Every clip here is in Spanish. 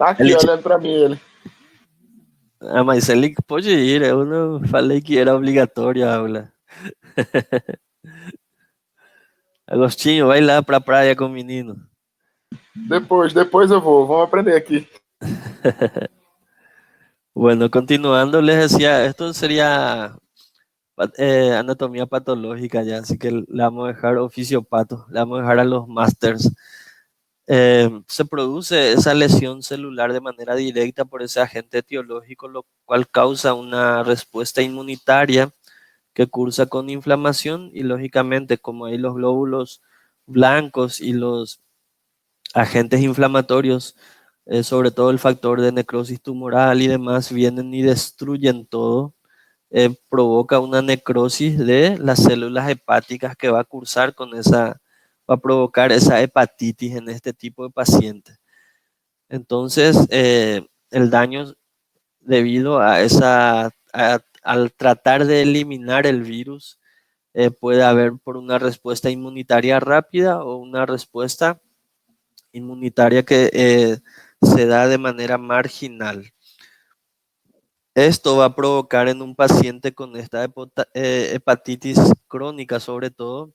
Tá aqui Ele, olhando pra mim, ele. mas ele pode ir, eu não falei que era obrigatório a aula. Agostinho, vai lá pra praia com o menino. Depois eu vou. Vamos aprender aqui. Bueno, continuando, les decía, esto sería anatomía patológica ya, así que le vamos a dejar oficio pato, le vamos a dejar a los masters. Se produce esa lesión celular de manera directa por ese agente etiológico, lo cual causa una respuesta inmunitaria que cursa con inflamación y lógicamente como hay los glóbulos blancos y los agentes inflamatorios, sobre todo el factor de necrosis tumoral y demás, vienen y destruyen todo, provoca una necrosis de las células hepáticas que va a cursar con esa, va a provocar esa hepatitis en este tipo de pacientes. Entonces, el daño debido a al tratar de eliminar el virus, puede haber por una respuesta inmunitaria rápida o una respuesta inmunitaria que se da de manera marginal. Esto va a provocar en un paciente con esta hepatitis crónica, sobre todo,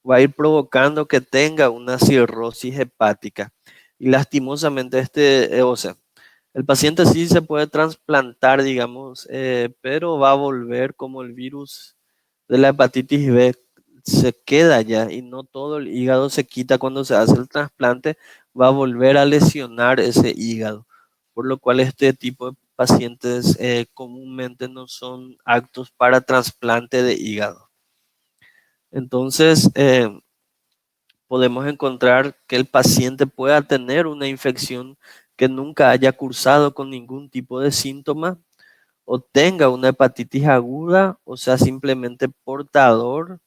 va a ir provocando que tenga una cirrosis hepática. Y lastimosamente, o sea, el paciente sí se puede trasplantar, digamos, pero va a volver como el virus de la hepatitis B se queda ya y no todo el hígado se quita cuando se hace el trasplante, va a volver a lesionar ese hígado, por lo cual este tipo de pacientes comúnmente no son aptos para trasplante de hígado. Entonces, podemos encontrar que el paciente pueda tener una infección que nunca haya cursado con ningún tipo de síntoma o tenga una hepatitis aguda, o sea, simplemente portador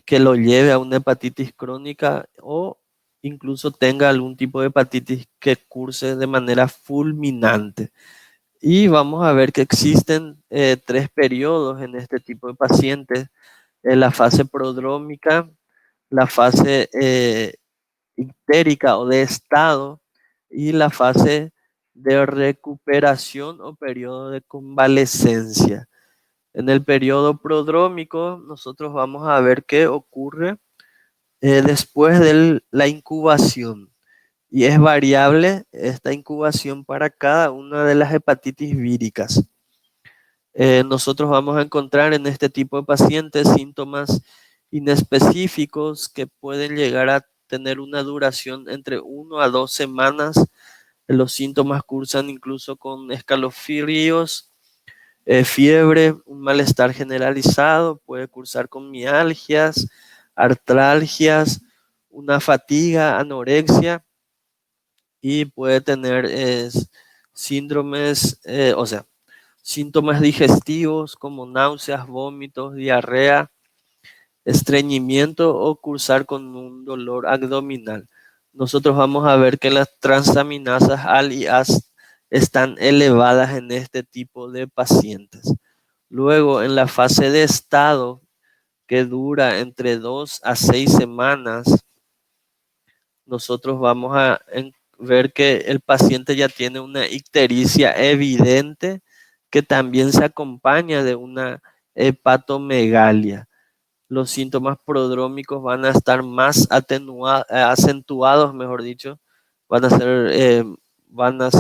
que lo lleve a una hepatitis crónica o incluso tenga algún tipo de hepatitis que curse de manera fulminante. Y vamos a ver que existen tres periodos en este tipo de pacientes: la fase prodrómica, la fase ictérica o de estado y la fase de recuperación o periodo de convalescencia. En el periodo prodrómico, nosotros vamos a ver qué ocurre después de la incubación. Y es variable esta incubación para cada una de las hepatitis víricas. Nosotros vamos a encontrar en este tipo de pacientes síntomas inespecíficos que pueden llegar a tener una duración entre 1 a 2 semanas. Los síntomas cursan incluso con escalofríos, fiebre, un malestar generalizado, puede cursar con mialgias, artralgias, una fatiga, anorexia y puede tener síndromes, o sea, síntomas digestivos como náuseas, vómitos, diarrea, estreñimiento o cursar con un dolor abdominal. Nosotros vamos a ver que las transaminasas AL y AST están elevadas en este tipo de pacientes. Luego, en la fase de estado, que dura entre 2 a 6 semanas, nosotros vamos a ver que el paciente ya tiene una ictericia evidente que también se acompaña de una hepatomegalia. Los síntomas prodrómicos van a estar más acentuados, mejor dicho, van a ser, van a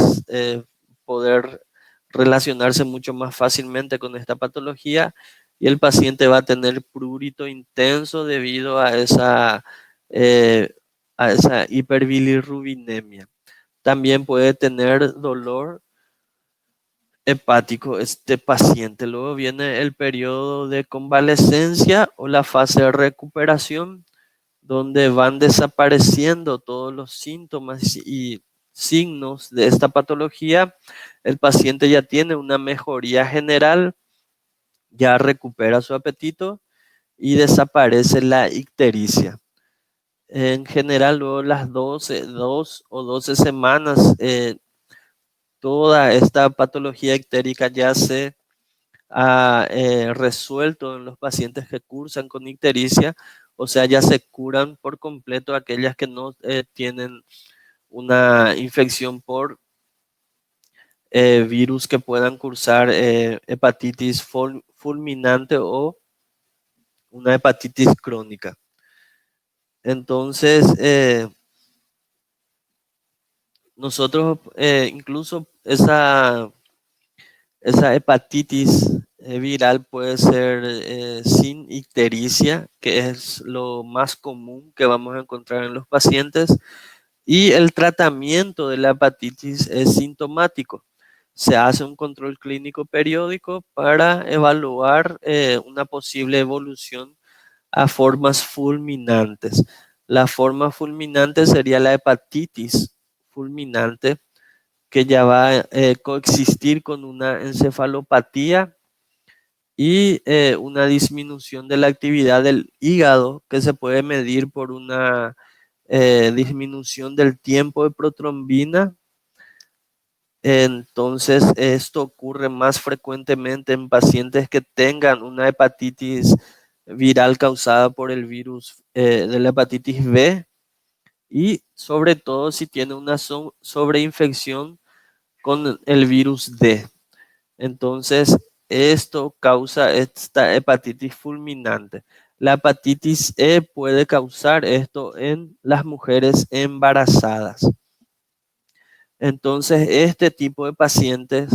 poder relacionarse mucho más fácilmente con esta patología y el paciente va a tener prurito intenso debido eh, a esa hiperbilirrubinemia. También puede tener dolor hepático este paciente. Luego viene el periodo de convalescencia o la fase de recuperación, donde van desapareciendo todos los síntomas y signos de esta patología. El paciente ya tiene una mejoría general, ya recupera su apetito y desaparece la ictericia. En general, luego las 2 o 12 semanas, toda esta patología ictérica ya se ha resuelto en los pacientes que cursan con ictericia, o sea, ya se curan por completo aquellas que no tienen una infección por virus que puedan cursar hepatitis fulminante o una hepatitis crónica. Entonces, nosotros incluso esa hepatitis viral puede ser sin ictericia, que es lo más común que vamos a encontrar en los pacientes, y el tratamiento de la hepatitis es sintomático. Se hace un control clínico periódico para evaluar una posible evolución a formas fulminantes. La forma fulminante sería la hepatitis fulminante, que ya va a coexistir con una encefalopatía y una disminución de la actividad del hígado, que se puede medir por una disminución del tiempo de protrombina. Entonces, esto ocurre más frecuentemente en pacientes que tengan una hepatitis viral causada por el virus de la hepatitis B, y sobre todo si tiene una sobreinfección con el virus D. Entonces, esto causa esta hepatitis fulminante. La hepatitis E puede causar esto en las mujeres embarazadas. Entonces, este tipo de pacientes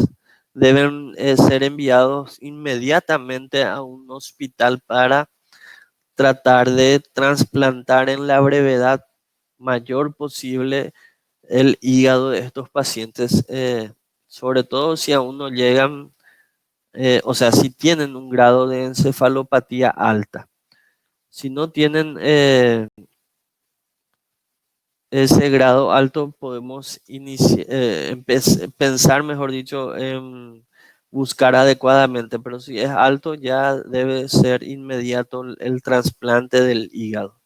deben ser enviados inmediatamente a un hospital para tratar de trasplantar en la brevedad mayor posible el hígado de estos pacientes, sobre todo si aún no llegan, o sea, si tienen un grado de encefalopatía alta. Si no tienen ese grado alto, podemos pensar, mejor dicho, en buscar adecuadamente, pero si es alto, ya debe ser inmediato el trasplante del hígado.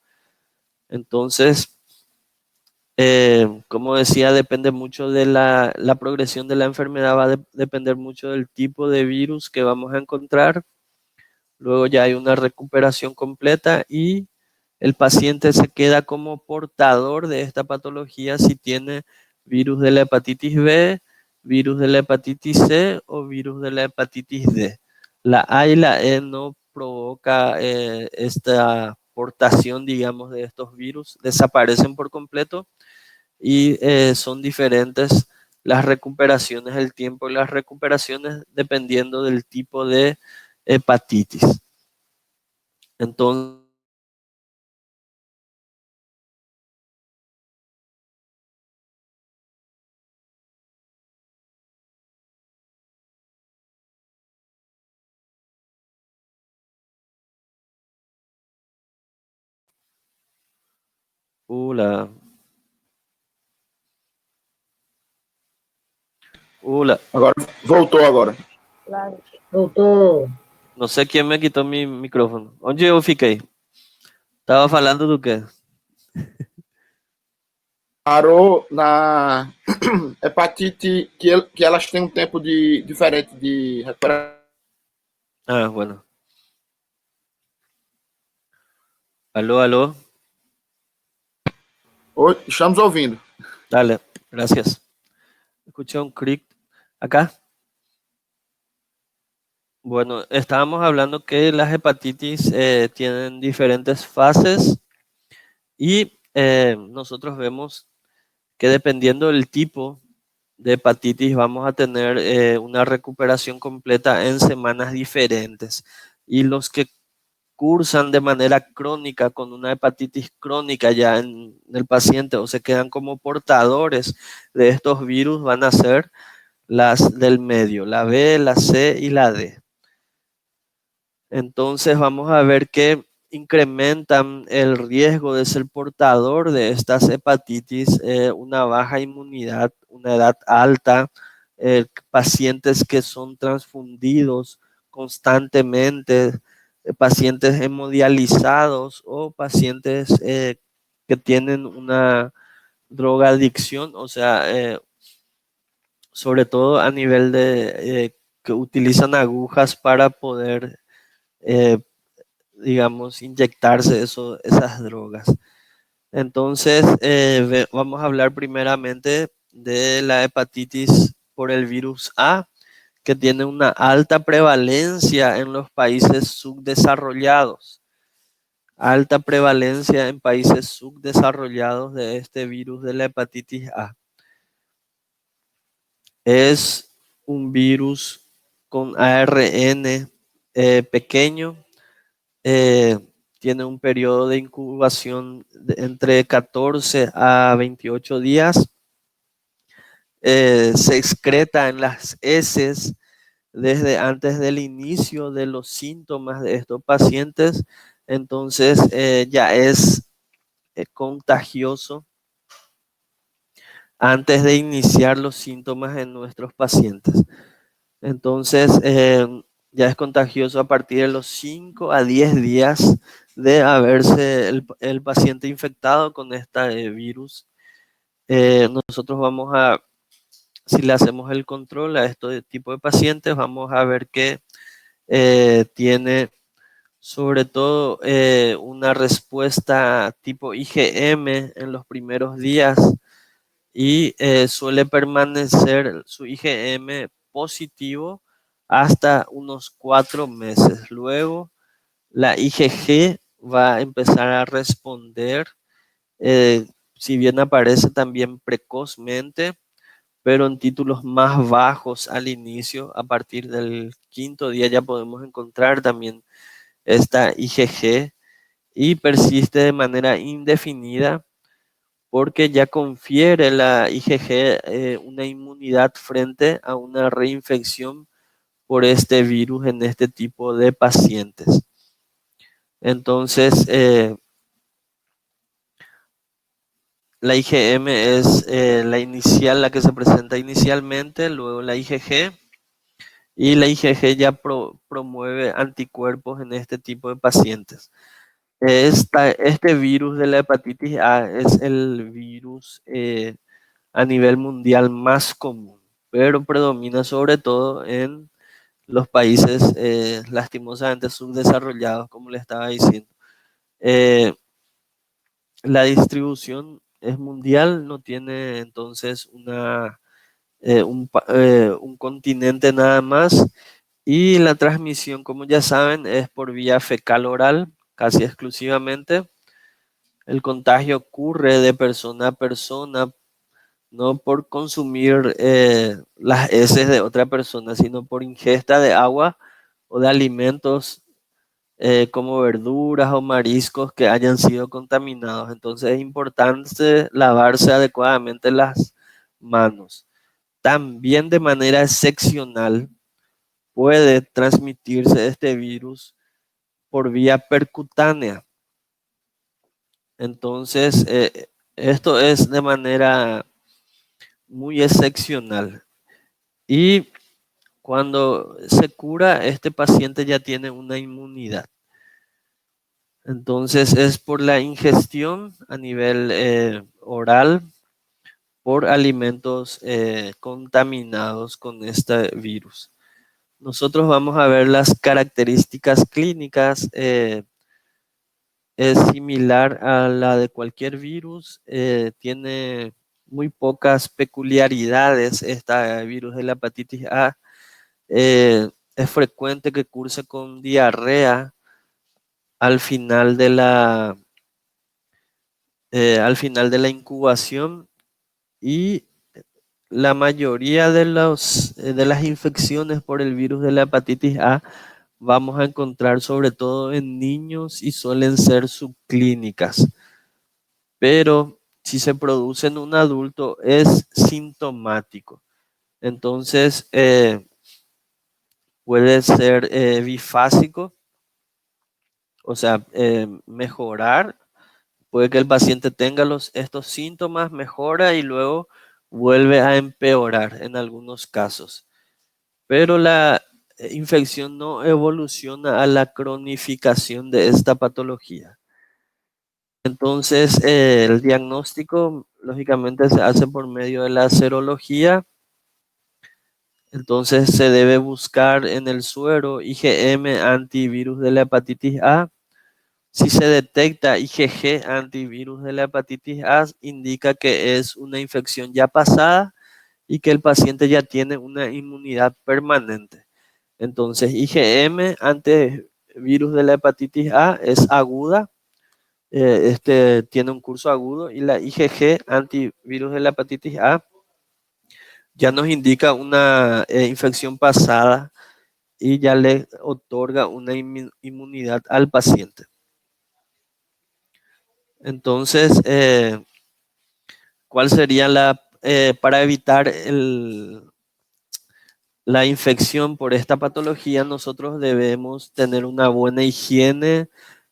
Entonces, como decía, depende mucho de la progresión de la enfermedad, va a depender mucho del tipo de virus que vamos a encontrar. Luego ya hay una recuperación completa y el paciente se queda como portador de esta patología si tiene virus de la hepatitis B, virus de la hepatitis C o virus de la hepatitis D. La A y la E no provoca esta portación, digamos, de estos virus, desaparecen por completo, y son diferentes las recuperaciones, el tiempo de las recuperaciones dependiendo del tipo de hepatitis. Entonces, hola, hola, Agora, voltou agora. Voltou. no sé quién me quitó mi micrófono. Onde eu fiquei? Estaba falando do quê? Parou na hepatite que elas têm um tempo diferente de recuperação. Ah, bueno. Aló, aló. Estamos ouvindo. Dale, gracias. Escuché un clic acá. Bueno, estábamos hablando que las hepatitis tienen diferentes fases y nosotros vemos que dependiendo del tipo de hepatitis vamos a tener una recuperación completa en semanas diferentes. Y los que cursan de manera crónica con una hepatitis crónica ya en el paciente o se quedan como portadores de estos virus van a ser las del medio, la B, la C y la D. Entonces vamos a ver que incrementan el riesgo de ser portador de estas hepatitis, una baja inmunidad, una edad alta, pacientes que son transfundidos constantemente, pacientes hemodializados o pacientes que tienen una drogadicción, o sea, sobre todo a nivel de que utilizan agujas para poder digamos, inyectarse esas drogas. Entonces, vamos a hablar primeramente de la hepatitis por el virus A, que tiene una alta prevalencia en los países subdesarrollados. Alta prevalencia en países subdesarrollados de este virus de la hepatitis A. Es un virus con ARN pequeño, tiene un periodo de incubación entre 14 a 28 días, se excreta en las heces desde antes del inicio de los síntomas de estos pacientes, entonces ya es contagioso antes de iniciar los síntomas en nuestros pacientes. Entonces, ya es contagioso a partir de los 5 a 10 días de haberse el paciente infectado con este virus. Nosotros vamos a, si le hacemos el control a este tipo de pacientes, vamos a ver que tiene sobre todo una respuesta tipo IgM en los primeros días y suele permanecer su IgM positivo hasta unos 4 meses. Luego la IgG va a empezar a responder, si bien aparece también precozmente, pero en títulos más bajos al inicio. A partir del 5.º día ya podemos encontrar también esta IgG y persiste de manera indefinida porque ya confiere la IgG una inmunidad frente a una reinfección por este virus en este tipo de pacientes. Entonces, la IgM es la inicial, la que se presenta inicialmente, luego la IgG, y la IgG ya promueve anticuerpos en este tipo de pacientes. Este virus de la hepatitis A es el virus a nivel mundial más común, pero predomina sobre todo en los países lastimosamente subdesarrollados, como le estaba diciendo. La distribución es mundial, no tiene entonces un continente nada más, y la transmisión, como ya saben, es por vía fecal oral, casi exclusivamente. El contagio ocurre de persona a persona, no por consumir las heces de otra persona, sino por ingesta de agua o de alimentos como verduras o mariscos que hayan sido contaminados. Entonces es importante lavarse adecuadamente las manos. También de manera excepcional puede transmitirse este virus por vía percutánea. Entonces, esto es de manera muy excepcional. Y cuando se cura, este paciente ya tiene una inmunidad. Entonces, es por la ingestión a nivel oral por alimentos contaminados con este virus. Nosotros vamos a ver las características clínicas. Es similar a la de cualquier virus, tiene muy pocas peculiaridades este virus de la hepatitis A. Es frecuente que curse con diarrea al final de la incubación, y la mayoría de las infecciones por el virus de la hepatitis A vamos a encontrar sobre todo en niños y suelen ser subclínicas. Pero si se produce en un adulto es sintomático. Entonces puede ser bifásico, o sea, mejorar. Puede que el paciente tenga estos síntomas, mejora y luego vuelve a empeorar en algunos casos. Pero la infección no evoluciona a la cronificación de esta patología. Entonces, el diagnóstico lógicamente se hace por medio de la serología. Entonces, se debe buscar en el suero IgM antivirus de la hepatitis A. Si se detecta IgG antivirus de la hepatitis A, indica que es una infección ya pasada y que el paciente ya tiene una inmunidad permanente. Entonces, IgM ante virus de la hepatitis A es aguda, tiene un curso agudo, y la IgG antivirus de la hepatitis A ya nos indica una infección pasada y ya le otorga una inmunidad al paciente. Entonces, ¿cuál sería para evitar la infección por esta patología? Nosotros debemos tener una buena higiene,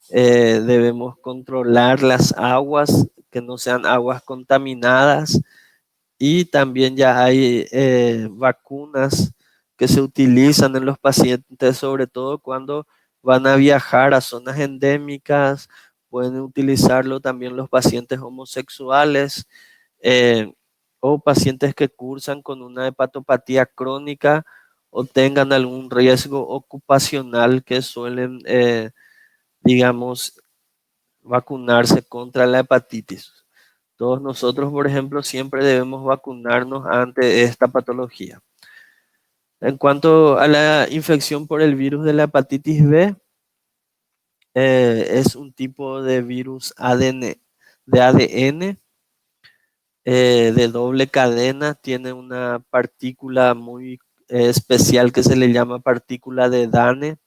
debemos controlar las aguas, que no sean aguas contaminadas, y también ya hay vacunas que se utilizan en los pacientes, sobre todo cuando van a viajar a zonas endémicas. Pueden utilizarlo también los pacientes homosexuales, eh, o pacientes que cursan con una hepatopatía crónica o tengan algún riesgo ocupacional, que suelen, digamos, vacunarse contra la hepatitis. Todos nosotros, por ejemplo, siempre debemos vacunarnos ante esta patología. En cuanto a la infección por el virus de la hepatitis B, es un tipo de virus de ADN de doble cadena. Tiene una partícula muy especial que se le llama partícula de Dane,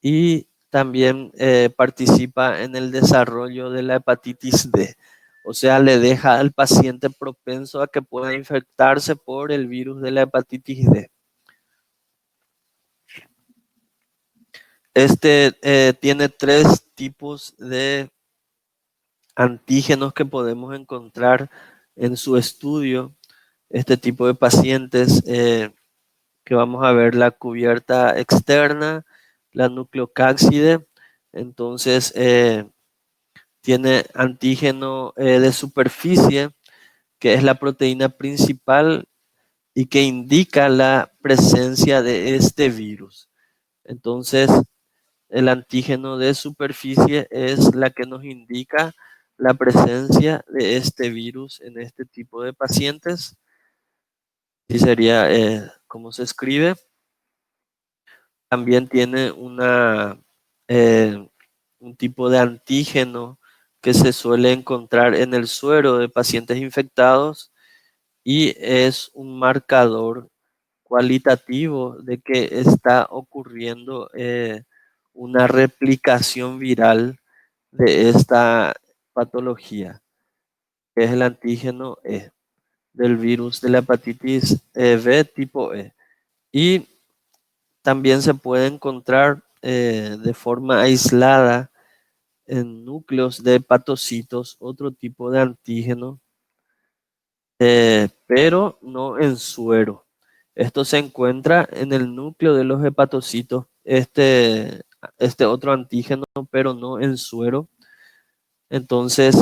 y también participa en el desarrollo de la hepatitis D. O sea, le deja al paciente propenso a que pueda infectarse por el virus de la hepatitis D. Tiene 3 tipos de antígenos que podemos encontrar en su estudio. Este tipo de pacientes, que vamos a ver la cubierta externa, la nucleocápside. Entonces, tiene antígeno de superficie, que es la proteína principal y que indica la presencia de este virus. Entonces, el antígeno de superficie es la que nos indica la presencia de este virus en este tipo de pacientes. Y sería como se escribe. También tiene un tipo de antígeno que se suele encontrar en el suero de pacientes infectados, y es un marcador cualitativo de que está ocurriendo una replicación viral de esta patología, que es el antígeno E del virus de la hepatitis B tipo E. Y también se puede encontrar de forma aislada en núcleos de hepatocitos otro tipo de antígeno, pero no en suero. Esto se encuentra en el núcleo de los hepatocitos, este otro antígeno, pero no en suero. Entonces,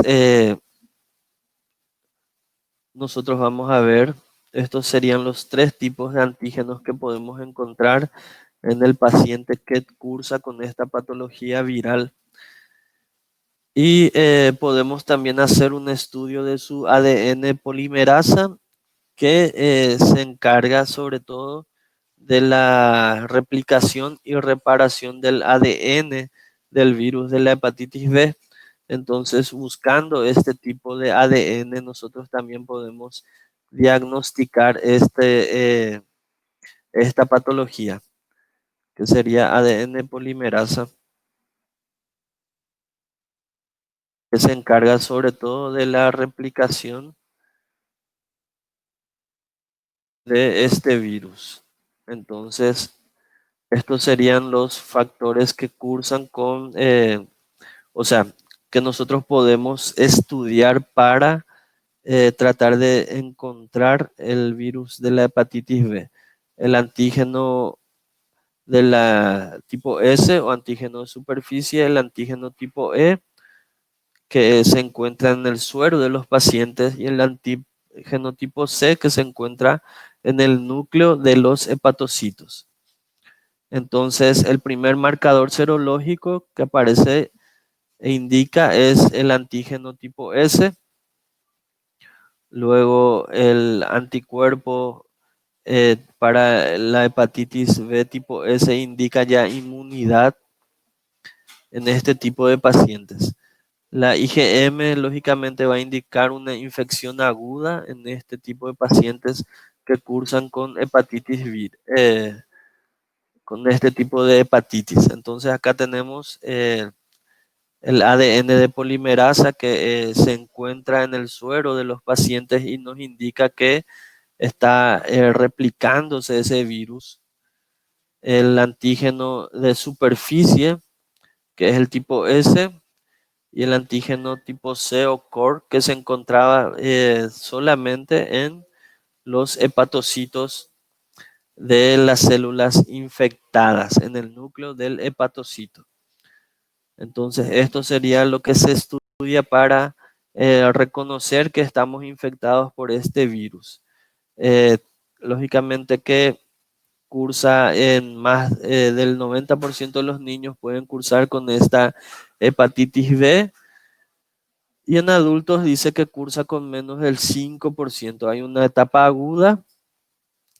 nosotros vamos a ver, estos serían los 3 tipos de antígenos que podemos encontrar en el paciente que cursa con esta patología viral. Y podemos también hacer un estudio de su ADN polimerasa, que se encarga sobre todo de la replicación y reparación del ADN del virus de la hepatitis B. Entonces, buscando este tipo de ADN, nosotros también podemos diagnosticar esta patología, que sería ADN polimerasa, que se encarga sobre todo de la replicación de este virus. Entonces, estos serían los factores que cursan con, o sea, que nosotros podemos estudiar para tratar de encontrar el virus de la hepatitis B. El antígeno de la tipo S o antígeno de superficie, el antígeno tipo E, que se encuentra en el suero de los pacientes, y el antígeno tipo C, que se encuentra en el núcleo de los hepatocitos. Entonces, el primer marcador serológico que aparece e indica es el antígeno tipo S. Luego el anticuerpo para la hepatitis B tipo S indica ya inmunidad en este tipo de pacientes. La IgM lógicamente va a indicar una infección aguda en este tipo de pacientes que cursan con hepatitis vir, con este tipo de hepatitis. Entonces acá tenemos el ADN de polimerasa que se encuentra en el suero de los pacientes y nos indica que está replicándose ese virus. El antígeno de superficie, que es el tipo S, y el antígeno tipo C o COR, que se encontraba solamente en los hepatocitos de las células infectadas, en el núcleo del hepatocito. Entonces, esto sería lo que se estudia para reconocer que estamos infectados por este virus. Eh, Lógicamente que cursa en más del 90% de los niños pueden cursar con esta hepatitis B. Y en adultos dice que cursa con menos del 5%. Hay una etapa aguda,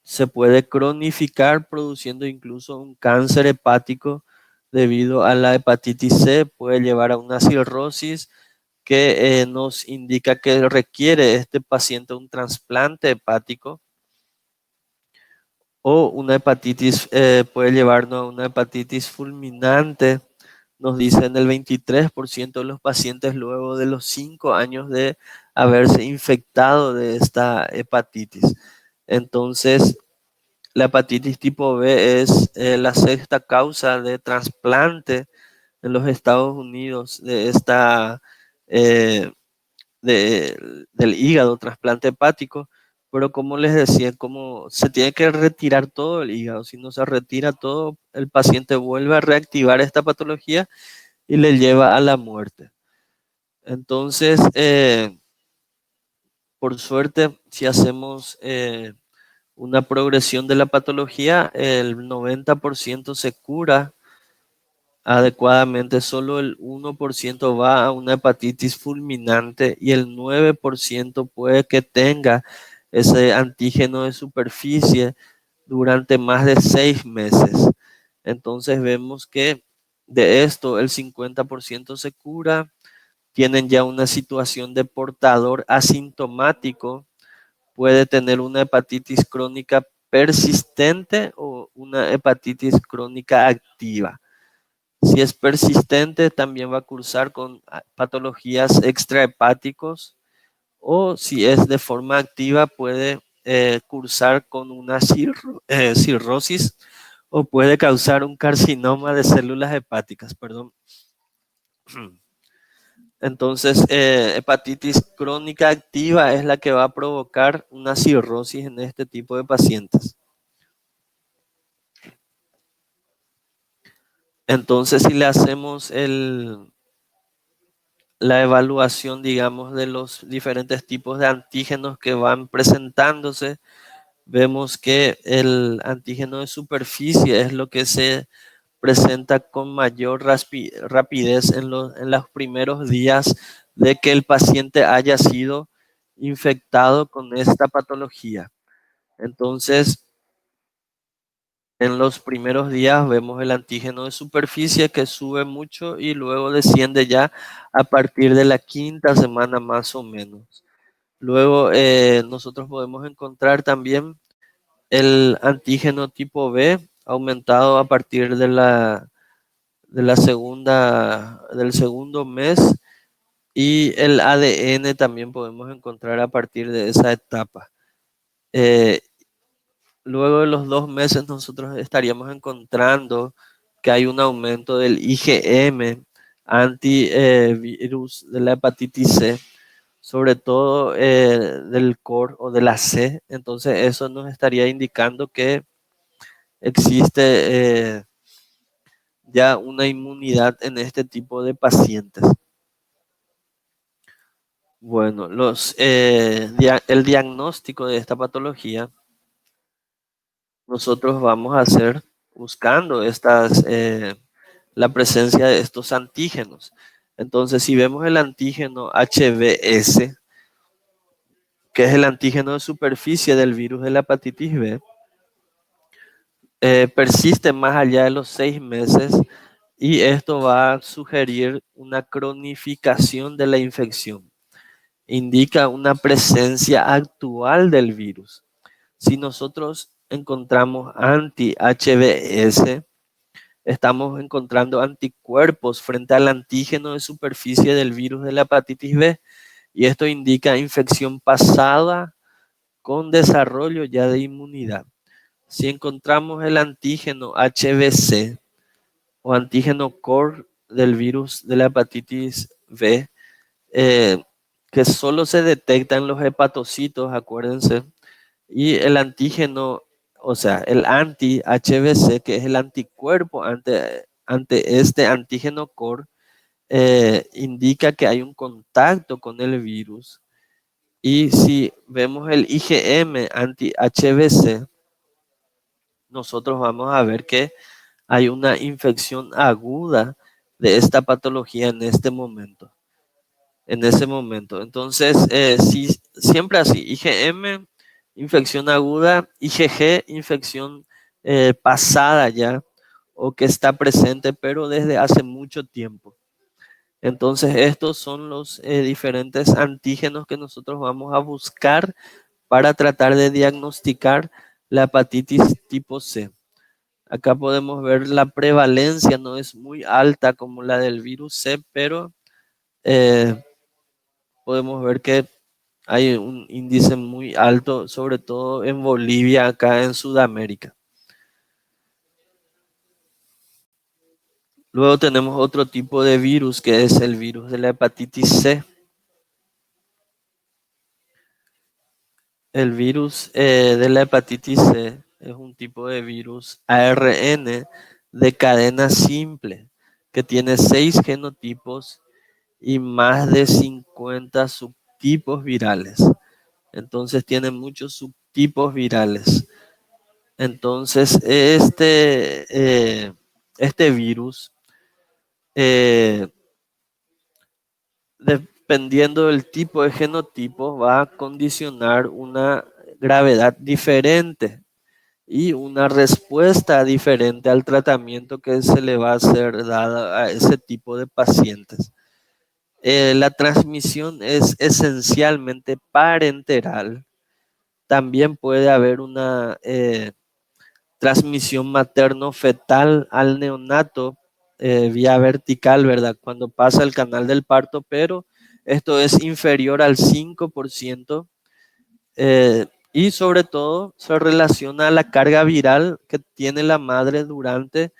se puede cronificar produciendo incluso un cáncer hepático debido a la hepatitis C, puede llevar a una cirrosis que nos indica que requiere este paciente un trasplante hepático, o una hepatitis puede llevarnos a una hepatitis fulminante. Nos dicen el 23% de los pacientes luego de los 5 años de haberse infectado de esta hepatitis. Entonces, la hepatitis tipo B es la sexta causa de trasplante en los Estados Unidos de esta, eh, del hígado, trasplante hepático. Pero como les decía, como se tiene que retirar todo el hígado, si no se retira todo, el paciente vuelve a reactivar esta patología y le lleva a la muerte. Entonces, por suerte, si hacemos una progresión de la patología, el 90% se cura adecuadamente, solo el 1% va a una hepatitis fulminante y el 9% puede que tenga ese antígeno de superficie durante más de 6 meses. Entonces vemos que de esto el 50% se cura, tienen ya una situación de portador asintomático, puede tener una hepatitis crónica persistente o una hepatitis crónica activa. Si es persistente, también va a cursar con patologías extrahepáticos, o si es de forma activa, puede cursar con una cirrosis o puede causar un carcinoma de células hepáticas, perdón. Entonces, hepatitis crónica activa es la que va a provocar una cirrosis en este tipo de pacientes. Entonces, si le hacemos la evaluación, digamos, de los diferentes tipos de antígenos que van presentándose, vemos que el antígeno de superficie es lo que se presenta con mayor rapidez en los primeros días de que el paciente haya sido infectado con esta patología. Entonces, en los primeros días vemos el antígeno de superficie que sube mucho y luego desciende ya a partir de la quinta semana más o menos. Luego nosotros podemos encontrar también el antígeno tipo B aumentado a partir del segundo mes, y el ADN también podemos encontrar a partir de esa etapa. Luego de los 2 meses nosotros estaríamos encontrando que hay un aumento del IgM, antivirus de la hepatitis C, sobre todo del COR o de la C. Entonces eso nos estaría indicando que existe ya una inmunidad en este tipo de pacientes. Bueno, el diagnóstico de esta patología nosotros vamos a hacer buscando la presencia de estos antígenos. Entonces, si vemos el antígeno HBS, que es el antígeno de superficie del virus de la hepatitis B, persiste más allá de los 6 meses y esto va a sugerir una cronificación de la infección. Indica una presencia actual del virus. Si nosotros encontramos anti-HBs, estamos encontrando anticuerpos frente al antígeno de superficie del virus de la hepatitis B y esto indica infección pasada con desarrollo ya de inmunidad. Si encontramos el antígeno HBC o antígeno core del virus de la hepatitis B, que solo se detecta en los hepatocitos, acuérdense, y el antígeno, o sea, el anti-HBC, que es el anticuerpo ante este antígeno core, indica que hay un contacto con el virus. Y si vemos el IgM anti-HBC, nosotros vamos a ver que hay una infección aguda de esta patología en este momento. En ese momento. Entonces, si siempre así, IgM, infección aguda, IgG, infección pasada ya, o que está presente, pero desde hace mucho tiempo. Entonces, estos son los diferentes antígenos que nosotros vamos a buscar para tratar de diagnosticar la hepatitis tipo C. Acá podemos ver la prevalencia, no es muy alta como la del virus C, pero podemos ver que hay un índice muy alto, sobre todo en Bolivia, acá en Sudamérica. Luego tenemos otro tipo de virus que es el virus de la hepatitis C. El virus de la hepatitis C es un tipo de virus ARN de cadena simple que tiene 6 genotipos y más de 50 subtipos virales. Entonces tiene muchos subtipos virales. Entonces este virus, dependiendo del tipo de genotipo, va a condicionar una gravedad diferente y una respuesta diferente al tratamiento que se le va a ser dada a ese tipo de pacientes. La transmisión es esencialmente parenteral. También puede haber una transmisión materno-fetal al neonato vía vertical, ¿verdad? Cuando pasa el canal del parto, pero esto es inferior al 5%. Y sobre todo se relaciona a la carga viral que tiene la madre durante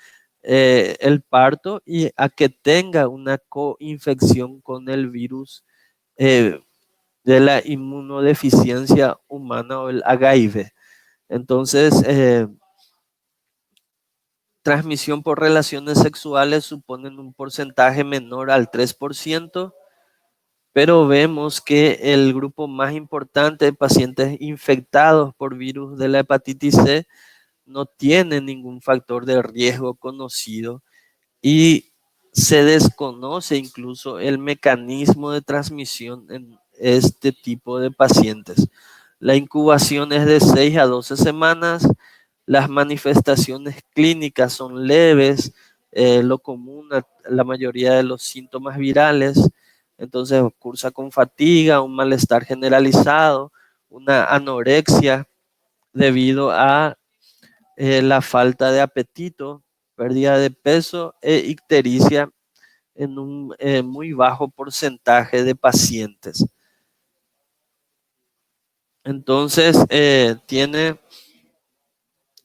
el parto y a que tenga una coinfección con el virus de la inmunodeficiencia humana o el HIV. Entonces, transmisión por relaciones sexuales suponen un porcentaje menor al 3%, pero vemos que el grupo más importante de pacientes infectados por virus de la hepatitis C no tiene ningún factor de riesgo conocido y se desconoce incluso el mecanismo de transmisión en este tipo de pacientes. La incubación es de 6 a 12 semanas. Las manifestaciones clínicas son leves, lo común, la mayoría de los síntomas virales. Entonces cursa con fatiga, un malestar generalizado, una anorexia debido a la falta de apetito, pérdida de peso e ictericia en un muy bajo porcentaje de pacientes. Entonces tiene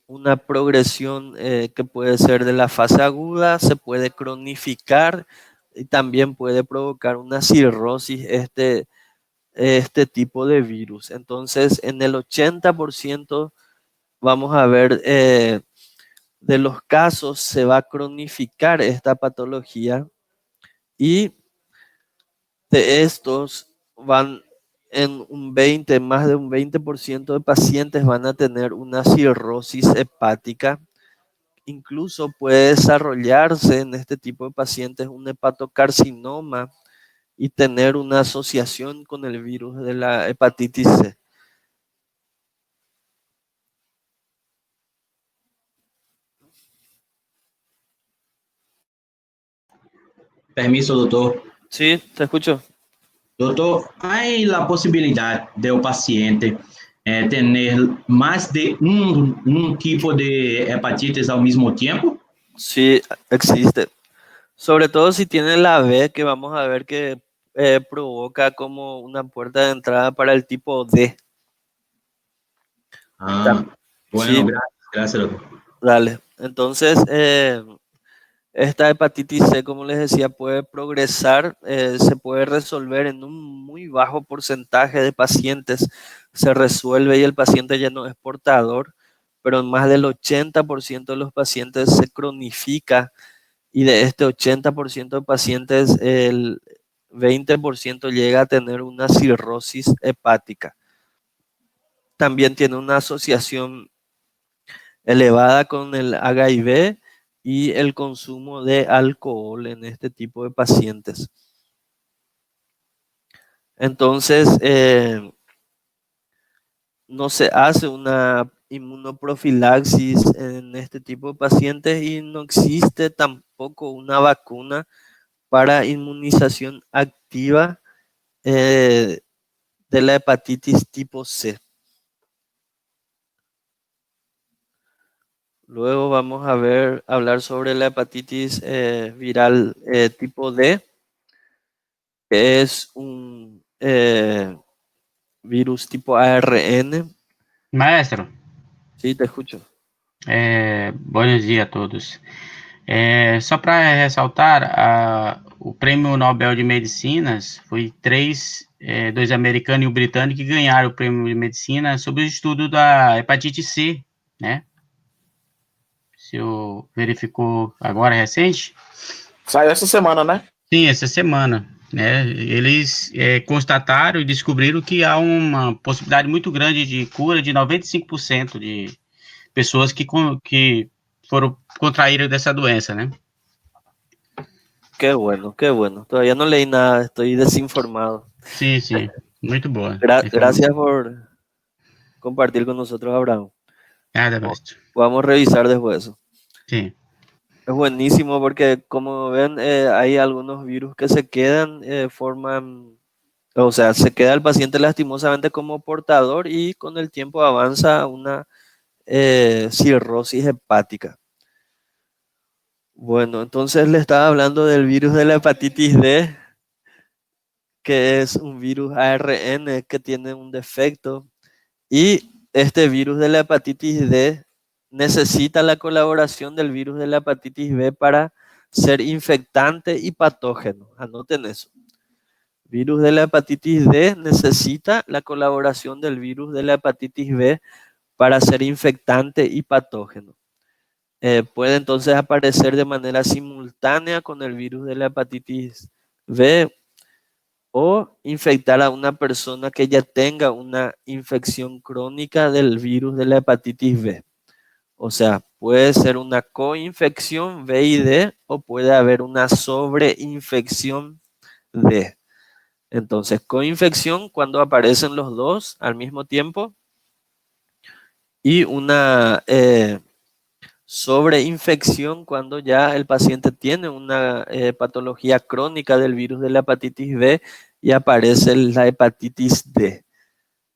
una progresión que puede ser de la fase aguda, se puede cronificar y también puede provocar una cirrosis este tipo de virus. Entonces, en el 80% vamos a ver de los casos se va a cronificar esta patología y de estos van en un 20, más de un 20% de pacientes van a tener una cirrosis hepática. Incluso puede desarrollarse en este tipo de pacientes un hepatocarcinoma y tener una asociación con el virus de la hepatitis C. Permiso, doutor. Sí, te escucho. Doutor, há a possibilidade de o paciente ter mais de um tipo de hepatitis ao mesmo tempo? Sí, existe. Sobre todo si tiene la B, que vamos a ver que provoca como una puerta de entrada para el tipo D. Ah, bueno, Sí, gracias, doutor. dale. Entonces, esta hepatitis C, como les decía, puede progresar, se puede resolver en un muy bajo porcentaje de pacientes, se resuelve y el paciente ya no es portador, pero en más del 80% de los pacientes se cronifica y de este 80% de pacientes, el 20% llega a tener una cirrosis hepática. También tiene una asociación elevada con el HIV y el consumo de alcohol en este tipo de pacientes. Entonces, no se hace una inmunoprofilaxis en este tipo de pacientes y no existe tampoco una vacuna para inmunización activa de la hepatitis tipo C. Luego vamos a hablar sobre la hepatitis viral tipo D, que es un virus tipo ARN. Maestro, Sí, te escucho. bom dia a todos. Só para ressaltar, o Prêmio Nobel de Medicinas foi dois americanos e um britânico que ganharam o Prêmio de Medicina sobre o estudo da hepatite C, né? O senhor verificou agora, recente? Saiu essa semana, né? Sim, essa semana, né? Eles constataram e descobriram que há uma possibilidade muito grande de cura de 95% de pessoas que foram contraíram dessa doença, né? Qué bueno, qué bueno. Todavía no leí nada, estoy desinformado. Sim, sim. Muito boa. Gracias por compartir con nosotros, Abraham. Nada, mestre. Vamos a revisar después eso. Sim. Es buenísimo porque, como ven, hay algunos virus que se quedan, forman, o sea, se queda el paciente lastimosamente como portador y con el tiempo avanza a una cirrosis hepática. Bueno, entonces le estaba hablando del virus de la hepatitis D, que es un virus ARN que tiene un defecto. Y este virus de la hepatitis D necesita la colaboración del virus de la hepatitis B para ser infectante y patógeno. Anoten eso. Virus de la hepatitis D necesita la colaboración del virus de la hepatitis B para ser infectante y patógeno. Puede entonces aparecer de manera simultánea con el virus de la hepatitis B o infectar a una persona que ya tenga una infección crónica del virus de la hepatitis B. O sea, puede ser una coinfección B y D o puede haber una sobreinfección D. Entonces, coinfección cuando aparecen los dos al mismo tiempo y una sobreinfección cuando ya el paciente tiene una patología crónica del virus de la hepatitis B y aparece la hepatitis D.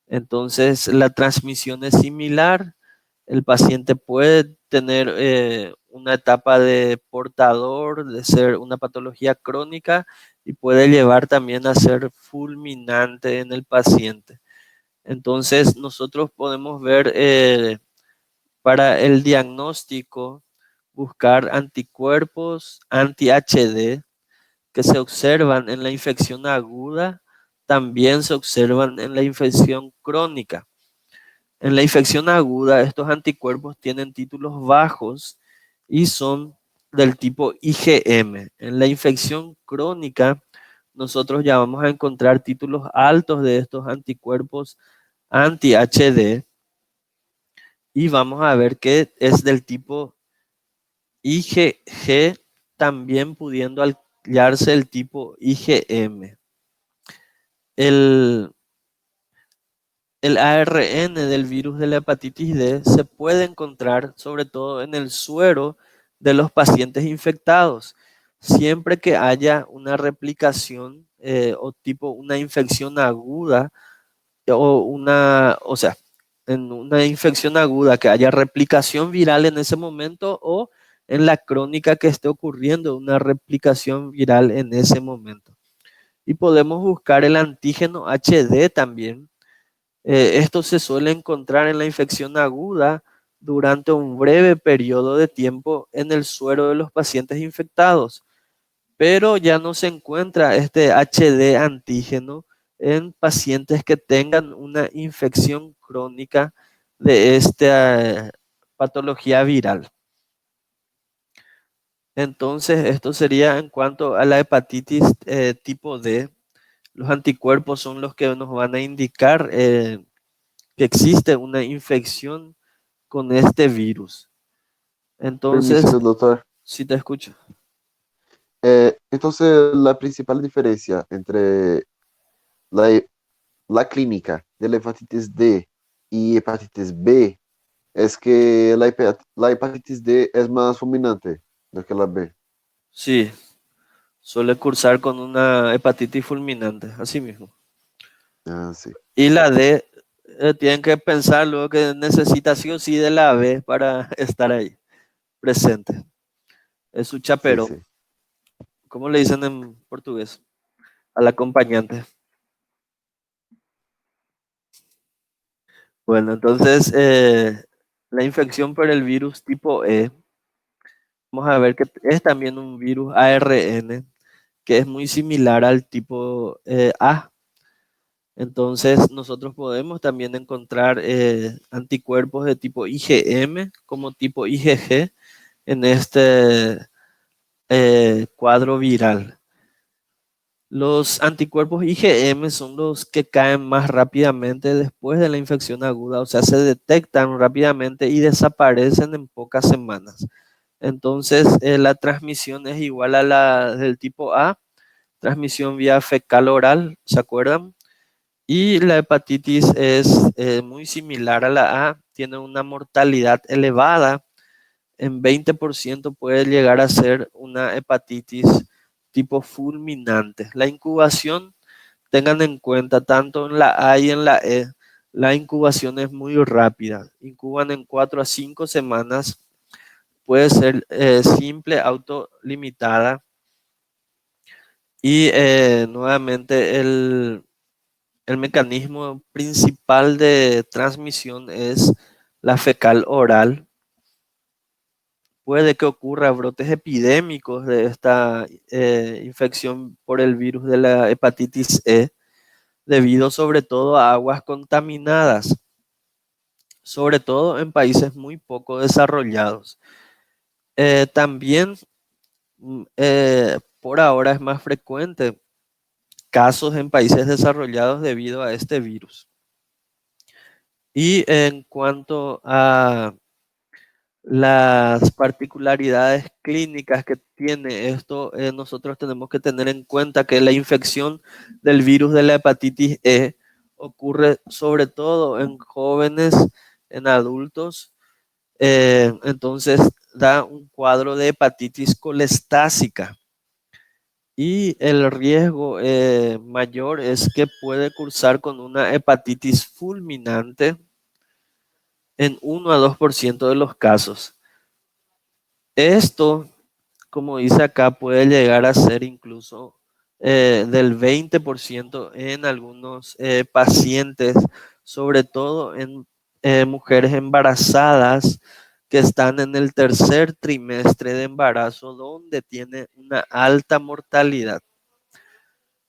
Entonces, la transmisión es similar. El paciente puede tener una etapa de portador, de ser una patología crónica y puede llevar también a ser fulminante en el paciente. Entonces, nosotros podemos ver para el diagnóstico, buscar anticuerpos anti-HD que se observan en la infección aguda, también se observan en la infección crónica. En la infección aguda, estos anticuerpos tienen títulos bajos y son del tipo IgM. En la infección crónica, nosotros ya vamos a encontrar títulos altos de estos anticuerpos anti-HD y vamos a ver que es del tipo IgG, también pudiendo hallarse el tipo IgM. El ARN del virus de la hepatitis D se puede encontrar sobre todo en el suero de los pacientes infectados, siempre que haya una replicación o tipo una infección aguda o sea, en una infección aguda que haya replicación viral en ese momento o en la crónica que esté ocurriendo una replicación viral en ese momento. Y podemos buscar el antígeno HD también. Esto se suele encontrar en la infección aguda durante un breve periodo de tiempo en el suero de los pacientes infectados, pero ya no se encuentra este HD antígeno en pacientes que tengan una infección crónica de esta patología viral. Entonces, esto sería en cuanto a la hepatitis tipo D. Los anticuerpos son los que nos van a indicar que existe una infección con este virus. Entonces, Permiso, doctor. si te escucho. Entonces, la principal diferencia entre la, la clínica de la hepatitis D y hepatitis B es que la hepatitis D es más fulminante do que la B. Sí, suele cursar con una hepatitis fulminante, así mismo. Ah, sí. Y la D, tienen que pensar luego que necesita sí o sí de la B para estar ahí, presente. Es su Sí, chaperón. sí. ¿Cómo le dicen en portugués? Al acompañante. Bueno, entonces, la infección por el virus tipo E, vamos a ver que es también un virus ARN, que es muy similar al tipo A. Entonces, nosotros podemos también encontrar anticuerpos de tipo IgM como tipo IgG en este cuadro viral. Los anticuerpos IgM son los que caen más rápidamente después de la infección aguda, o sea, se detectan rápidamente y desaparecen en pocas semanas. Entonces, la transmisión es igual a la del tipo A, transmisión vía fecal oral, ¿se acuerdan? Y la hepatitis es muy similar a la A, tiene una mortalidad elevada, en 20% puede llegar a ser una hepatitis tipo fulminante. La incubación, tengan en cuenta, tanto en la A y en la E, la incubación es muy rápida. Incuban en 4 a 5 semanas, puede ser simple, autolimitada. Y nuevamente el mecanismo principal de transmisión es la fecal oral. Puede que ocurra brotes epidémicos de esta infección por el virus de la hepatitis E, debido sobre todo a aguas contaminadas, sobre todo en países muy poco desarrollados. También, por ahora es más frecuente casos en países desarrollados debido a este virus. Y en cuanto a las particularidades clínicas que tiene esto, nosotros tenemos que tener en cuenta que la infección del virus de la hepatitis E ocurre sobre todo en jóvenes, en adultos, entonces da un cuadro de hepatitis colestásica. Y el riesgo mayor es que puede cursar con una hepatitis fulminante en 1 a 2% de los casos. Esto, como dice acá, puede llegar a ser incluso del 20% en algunos pacientes, sobre todo en mujeres embarazadas que están en el tercer trimestre de embarazo, donde tiene una alta mortalidad.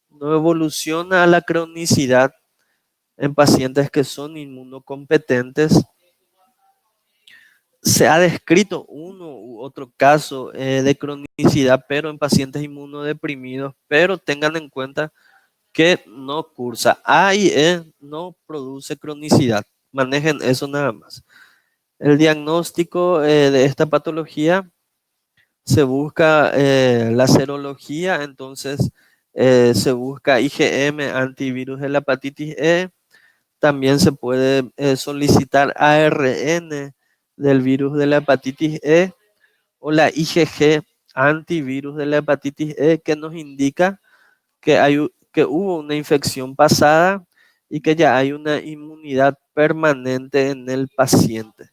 No evoluciona a la cronicidad en pacientes que son inmunocompetentes. Se ha descrito uno u otro caso de cronicidad, pero en pacientes inmunodeprimidos, pero tengan en cuenta que no cursa. A y E no produce cronicidad. Manejen eso nada más. El diagnóstico de esta patología se busca la serología, entonces se busca IgM, antivirus de la hepatitis E. También se puede solicitar ARN del virus de la hepatitis E o la IgG antivirus de la hepatitis E que nos indica que hubo una infección pasada y que ya hay una inmunidad permanente en el paciente.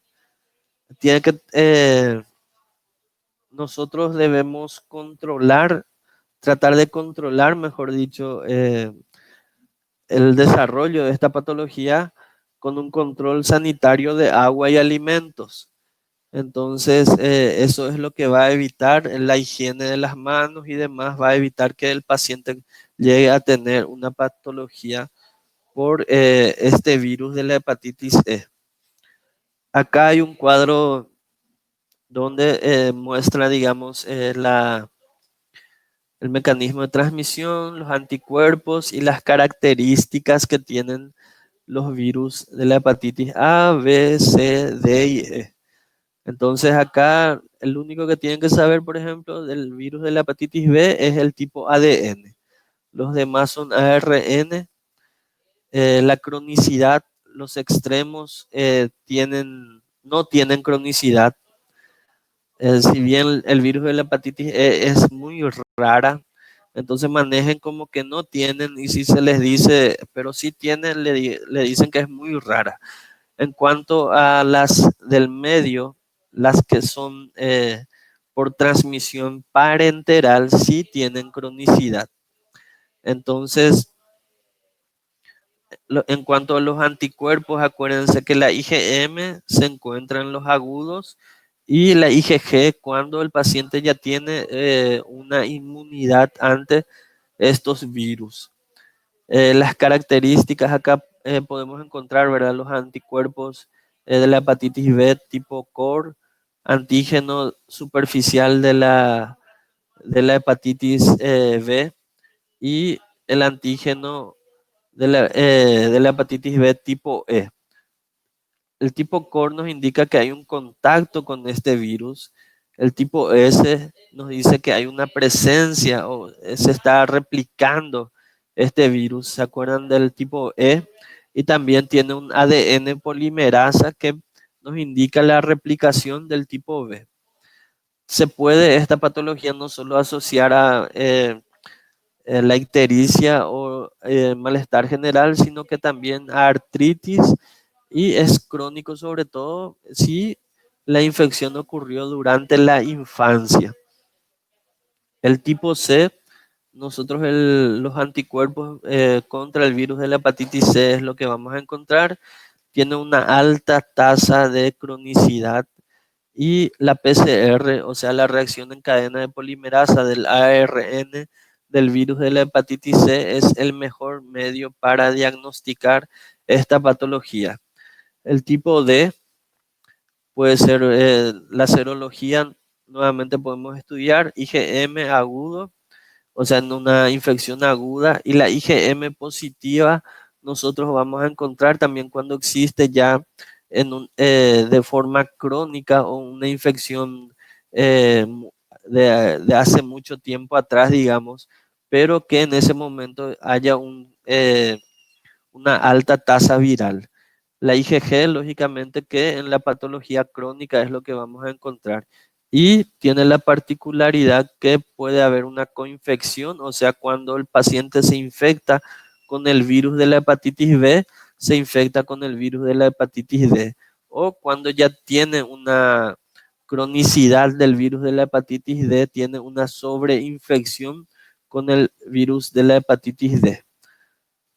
Nosotros debemos tratar de controlar, mejor dicho, el desarrollo de esta patología con un control sanitario de agua y alimentos. Entonces, eso es lo que va a evitar la higiene de las manos y demás, va a evitar que el paciente llegue a tener una patología por este virus de la hepatitis E. Acá hay un cuadro donde muestra, digamos, el mecanismo de transmisión, los anticuerpos y las características que tienen los virus de la hepatitis A, B, C, D y E. Entonces acá el único que tienen que saber, por ejemplo, del virus de la hepatitis B es el tipo ADN. Los demás son ARN. La cronicidad, los extremos no tienen cronicidad. Si bien el virus de la hepatitis E es muy rara, entonces manejen como que no tienen, y si se les dice, pero sí tienen, le dicen que es muy rara. En cuanto a las del medio, las que son por transmisión parenteral, sí tienen cronicidad. Entonces, en cuanto a los anticuerpos, acuérdense que la IgM se encuentra en los agudos y la IgG cuando el paciente ya tiene una inmunidad ante estos virus. Las características acá podemos encontrar, ¿verdad? Los anticuerpos de la hepatitis B tipo core, antígeno superficial de la hepatitis B y el antígeno de la hepatitis B tipo E. El tipo core nos indica que hay un contacto con este virus. El tipo S nos dice que hay una presencia o se está replicando este virus. ¿Se acuerdan del tipo E? Y también tiene un ADN polimerasa que nos indica la replicación del tipo B. Se puede esta patología no solo asociar a la ictericia o malestar general, sino que también a artritis y es crónico sobre todo si la infección ocurrió durante la infancia. El tipo C, nosotros los anticuerpos contra el virus de la hepatitis C es lo que vamos a encontrar. Tiene una alta tasa de cronicidad y la PCR, o sea, la reacción en cadena de polimerasa del ARN del virus de la hepatitis C es el mejor medio para diagnosticar esta patología. El tipo D puede ser la serología, nuevamente podemos estudiar IgM agudo, o sea, en una infección aguda, y la IgM positiva nosotros vamos a encontrar también cuando existe ya de forma crónica o una infección de hace mucho tiempo atrás, digamos, pero que en ese momento haya una alta tasa viral. La IgG, lógicamente, que en la patología crónica es lo que vamos a encontrar. Y tiene la particularidad que puede haber una coinfección, o sea, cuando el paciente se infecta con el virus de la hepatitis B, se infecta con el virus de la hepatitis D. O cuando ya tiene una cronicidad del virus de la hepatitis D, tiene una sobreinfección con el virus de la hepatitis D.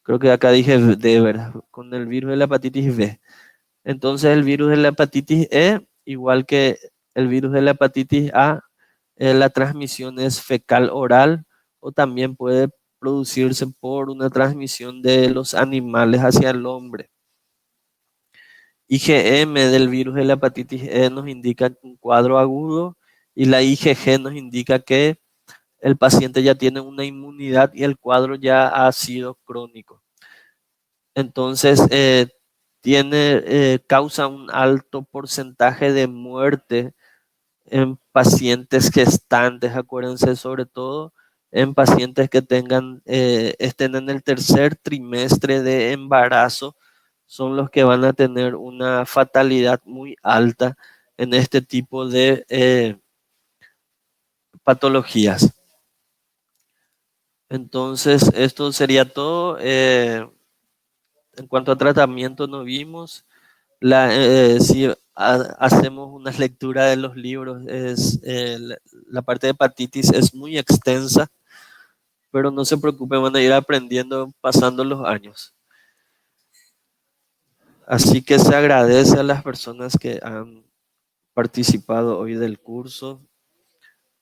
Creo que acá dije D, ¿verdad? Con el virus de la hepatitis B. Entonces el virus de la hepatitis E, igual que el virus de la hepatitis A, la transmisión es fecal oral o también puede producirse por una transmisión de los animales hacia el hombre. IgM del virus de la hepatitis E nos indica un cuadro agudo y la IgG nos indica que el paciente ya tiene una inmunidad y el cuadro ya ha sido crónico. Entonces, causa un alto porcentaje de muerte en pacientes gestantes, acuérdense, sobre todo en pacientes que estén en el tercer trimestre de embarazo, son los que van a tener una fatalidad muy alta en este tipo de patologías. Entonces, esto sería todo. En cuanto a tratamiento, no vimos. Si hacemos una lectura de los libros, la parte de hepatitis es muy extensa, pero no se preocupen, van a ir aprendiendo pasando los años. Así que se agradece a las personas que han participado hoy del curso.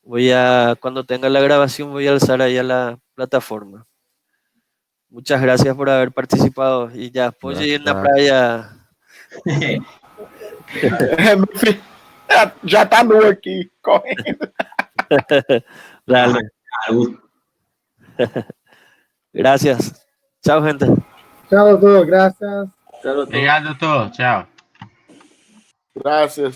Cuando tenga la grabación, voy a alzar ahí a la plataforma. Muchas gracias por haber participado y ya pode ir na praia. Meu filho já tá nu aqui, correndo. Dale. Gracias. Chao, gente. Chao, doctor. Gracias. Obrigado, doutor. Tchau. Graças.